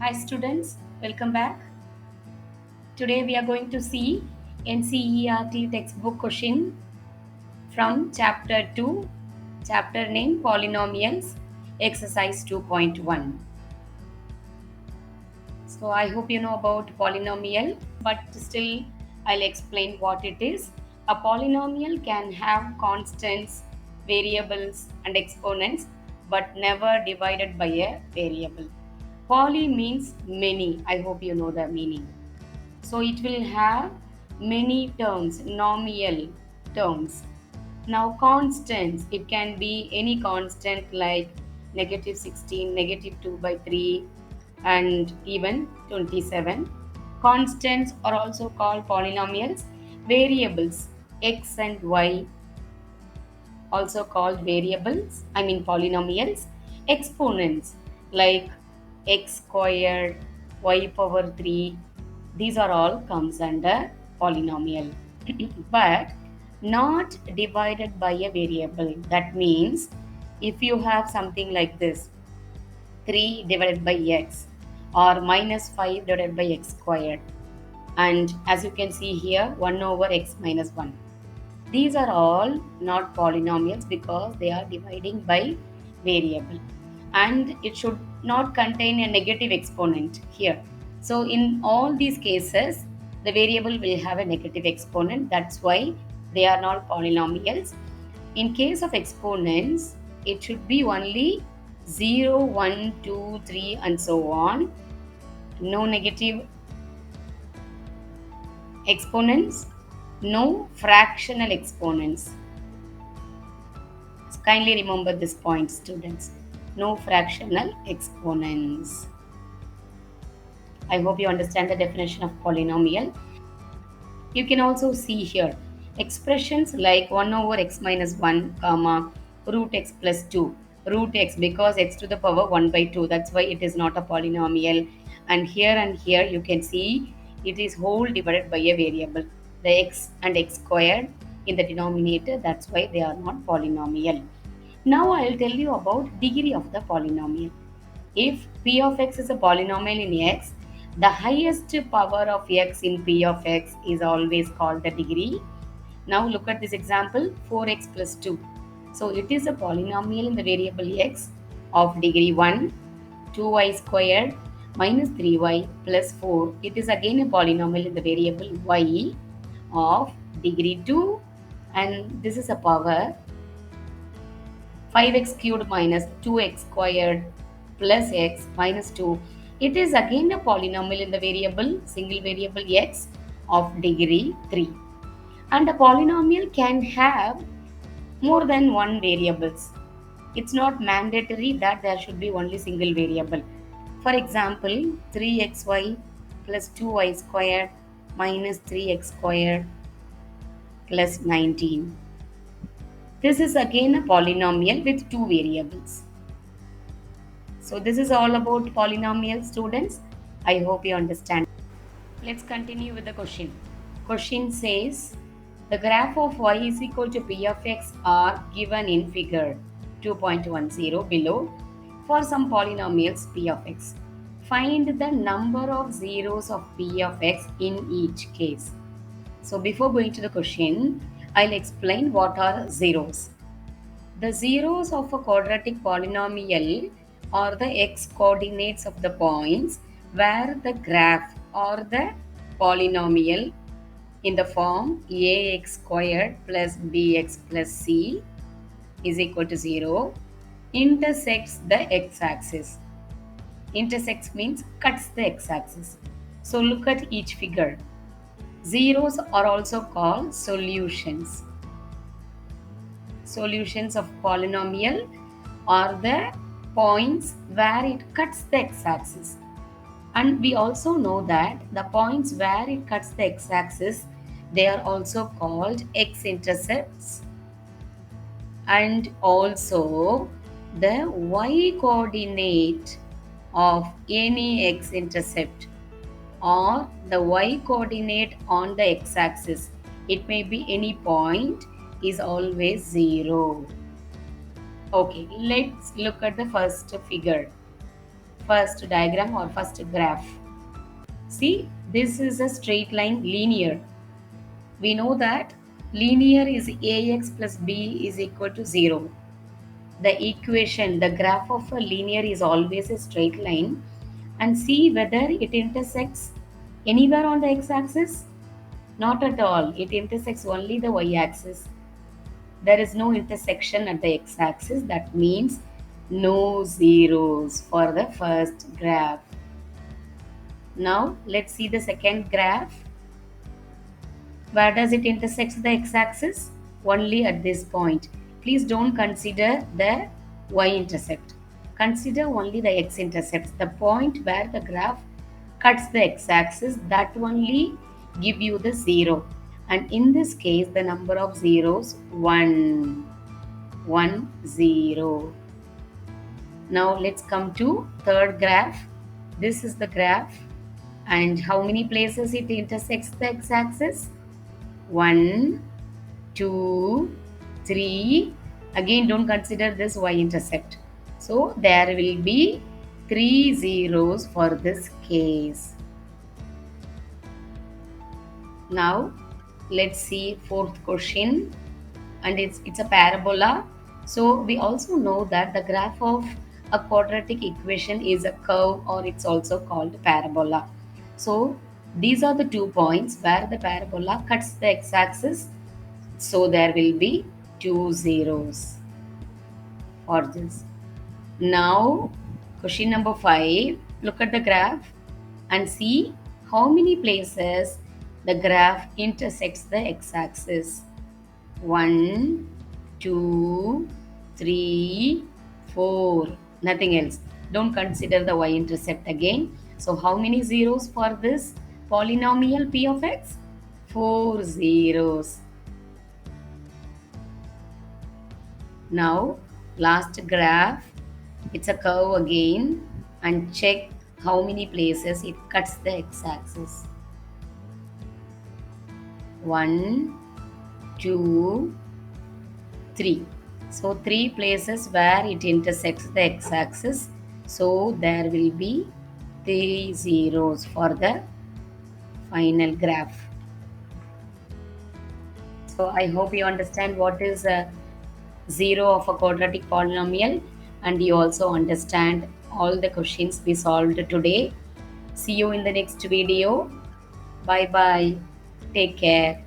Hi students, welcome back. Today we are going to see NCERT textbook question from chapter 2, chapter name Polynomials, exercise 2.1. So I hope you know about polynomial, but still I'll explain what it is. A polynomial can have constants, variables and exponents, but never divided by a variable. Poly means many. I hope you know the meaning. So it will have many terms, nominal terms. Now constants, it can be any constant like negative 16, negative 2 by 3 and even 27. Constants are also called polynomials. Variables, x and y, also called variables, polynomials. Exponents like x squared, y power 3, these are all comes under polynomial. But not divided by a variable. That means if you have something like this 3 divided by x or minus 5 divided by x squared, and as you can see here 1 over x minus 1, these are all not polynomials because they are dividing by variable, and it should not contain a negative exponent here. So in all these cases, the variable will have a negative exponent. That's why they are not polynomials. In case of exponents, it should be only 0, 1, 2, 3 and so on. No negative exponents, no fractional exponents. Kindly remember this point, students. No fractional exponents. I hope you understand the definition of polynomial. You can also see here expressions like 1 over x minus 1, comma, root x plus 2. Root x because x to the power 1 by 2. That's why it is not a polynomial. And here you can see it is whole divided by a variable. The x and x squared in the denominator. That's why they are not polynomial. Now I'll tell you about degree of the polynomial. If p of x is a polynomial in x, the highest power of x in p of x is always called the degree. Now look at this example 4x plus 2. So it is a polynomial in the variable x of degree 1, 2y squared minus 3y plus 4. It is again a polynomial in the variable y of degree 2, and this is a power 5x cubed minus 2x squared plus x minus 2. It is again a polynomial in the variable, single variable x of degree 3. And a polynomial can have more than one variables. It's not mandatory that there should be only single variable. For example, 3xy plus 2y squared minus 3x squared plus 19. This is again a polynomial with two variables. So this is all about polynomial, students. I hope you understand. Let's continue with the question. Question says the graph of y is equal to p of x are given in figure 2.10 below for some polynomials p of x. Find the number of zeros of p of x in each case. So before going to the question, I'll explain what are zeros. The zeros of a quadratic polynomial are the x coordinates of the points where the graph or the polynomial in the form ax squared plus bx plus c is equal to 0 intersects the x-axis. Intersects means cuts the x-axis. So look at each figure. Zeros are also called solutions. Solutions of polynomial are the points where it cuts the x-axis. And we also know that the points where it cuts the x-axis, they are also called x-intercepts. And also the y-coordinate of any x-intercept or the y-coordinate on the x-axis, it may be any point, is always 0. Okay, let's look at the first figure. first diagram or first graph. See, this is a straight line linear. We know that linear is ax plus b is equal to 0. The equation, the graph of a linear is always a straight line, and see whether it intersects anywhere on the x-axis. Not at all. It intersects only the y-axis. There is no intersection at the x-axis. That means no zeros for the first graph. Now let's see the second graph. Where does it intersect the x-axis? Only at this point. Please don't consider the y-intercept. Consider only the x-intercept. The point where the graph cuts the x-axis, that only give you the 0. And in this case, the number of zeros, 1, 1, 0. Now let's come to third graph. This is the graph. And how many places it intersects the x-axis? 1, 2, 3. Again, don't consider this y-intercept. So there will be 3 zeros for this case. Now let's see fourth question, and it's a parabola. So we also know that the graph of a quadratic equation is a curve, or it's also called parabola. So these are the 2 points where the parabola cuts the x-axis. So there will be 2 zeros for this. Now question number 5. Look at the graph and see how many places the graph intersects the x-axis. 1, 2, 3, 4. Nothing else. Don't consider the y-intercept again. So how many zeros for this polynomial p of x? 4 zeros. Now last graph, it's a curve again, and check how many places it cuts the x-axis. 1, 2, 3. So 3 places where it intersects the x-axis. So there will be 3 zeros for the final graph. So I hope you understand what is a zero of a quadratic polynomial, and you also understand all the questions we solved today. See you in the next video. Bye bye. Take care.